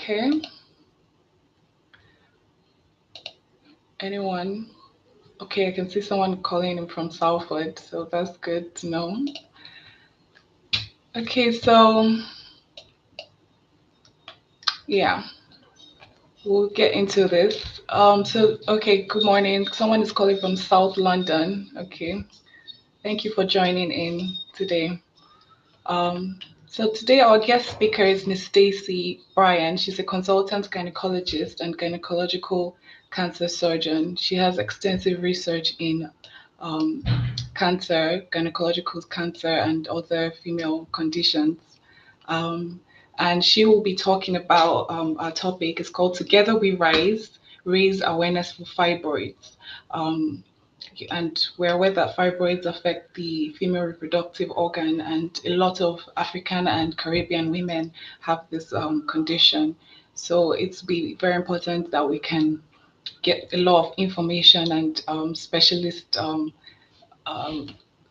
Okay. Anyone? Okay, I can see someone calling in from Salford, so that's good to know. Okay, so yeah, we'll get into this. Okay, good morning. Someone is calling from South London. Okay, thank you for joining in today. So today our guest speaker is Miss Stacey Bryan. She's a consultant gynecologist and gynecological cancer surgeon. She has extensive research in cancer, gynecological cancer, and other female conditions. And she will be talking about our topic. It's called Together We Rise, Raise Awareness for Fibroids. And we're aware that fibroids affect the female reproductive organ, and a lot of African and Caribbean women have this condition. So it's very important that we can get a lot of information and specialist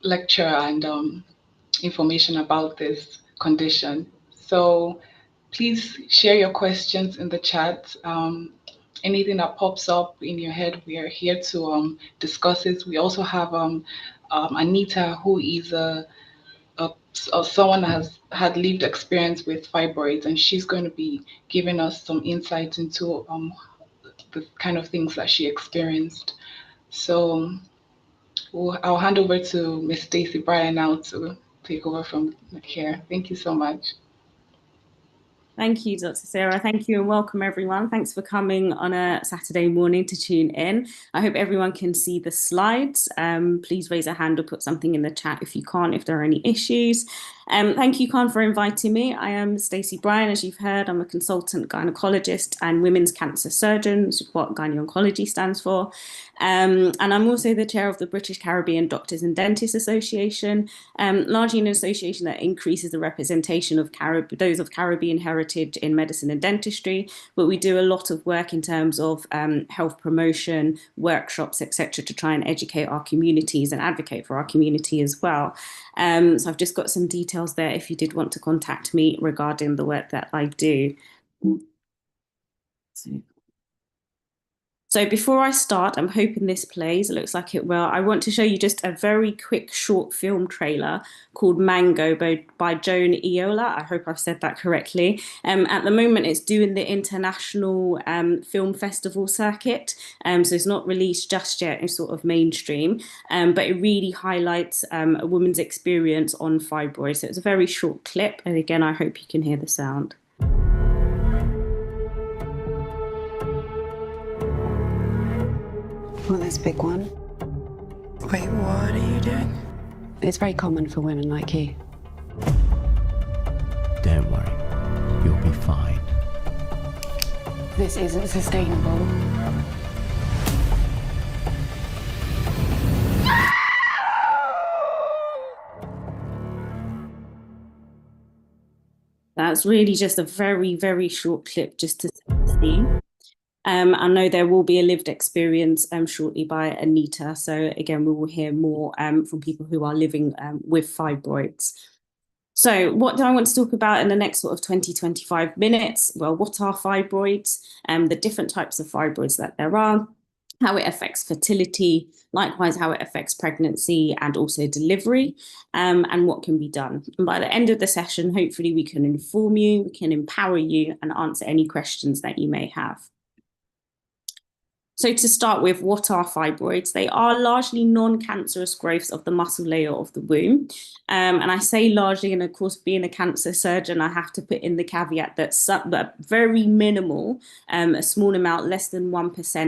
lecture and information about this condition. So please share your questions in the chat. Anything that pops up in your head, we are here to discuss it. We also have Anita, who is someone that has had lived experience with fibroids, and she's going to be giving us some insight into the kind of things that she experienced. So I'll hand over to Miss Stacey Bryan now to take over from here. Thank you so much. Thank you, Dr. Sarah. Thank you and welcome everyone. Thanks for coming on a Saturday morning to tune in. I hope everyone can see the slides. Please raise a hand or put something in the chat if you can't, if there are any issues. Thank you, Khan, for inviting me. I am Stacey Bryan. As you've heard, I'm a consultant gynecologist and women's cancer surgeon, which is what gynaecology stands for. And I'm also the chair of the British Caribbean Doctors and Dentists Association, largely an association that increases the representation of those of Caribbean heritage in medicine and dentistry. But we do a lot of work in terms of health promotion, workshops, etc., to try and educate our communities and advocate for our community as well. So I've just got some details there if you did want to contact me regarding the work that I do. So before I start, I'm hoping this plays. It looks like it will. I want to show you just a very quick short film trailer called Mango by Joan Eola. I hope I've said that correctly. At the moment, it's doing the international film festival circuit. So it's not released just yet. It's sort of mainstream. But it really highlights a woman's experience on fibroids. So it's a very short clip. And again, I hope you can hear the sound. Want this big one? Wait, what are you doing? It's very common for women like you. Don't worry, you'll be fine. This isn't sustainable. That's really just a very, very short clip just to set the scene. I know there will be a lived experience shortly by Anita. So again, we will hear more from people who are living with fibroids. So what do I want to talk about in the next sort of 20-25 minutes? Well, what are fibroids? The different types of fibroids that there are, how it affects fertility, likewise how it affects pregnancy and also delivery, and what can be done. And by the end of the session, hopefully we can inform you, we can empower you and answer any questions that you may have. So to start with, what are fibroids? They are largely non-cancerous growths of the muscle layer of the womb. And I say largely, and of course, being a cancer surgeon, I have to put in the caveat that very minimal, a small amount, less than 1%,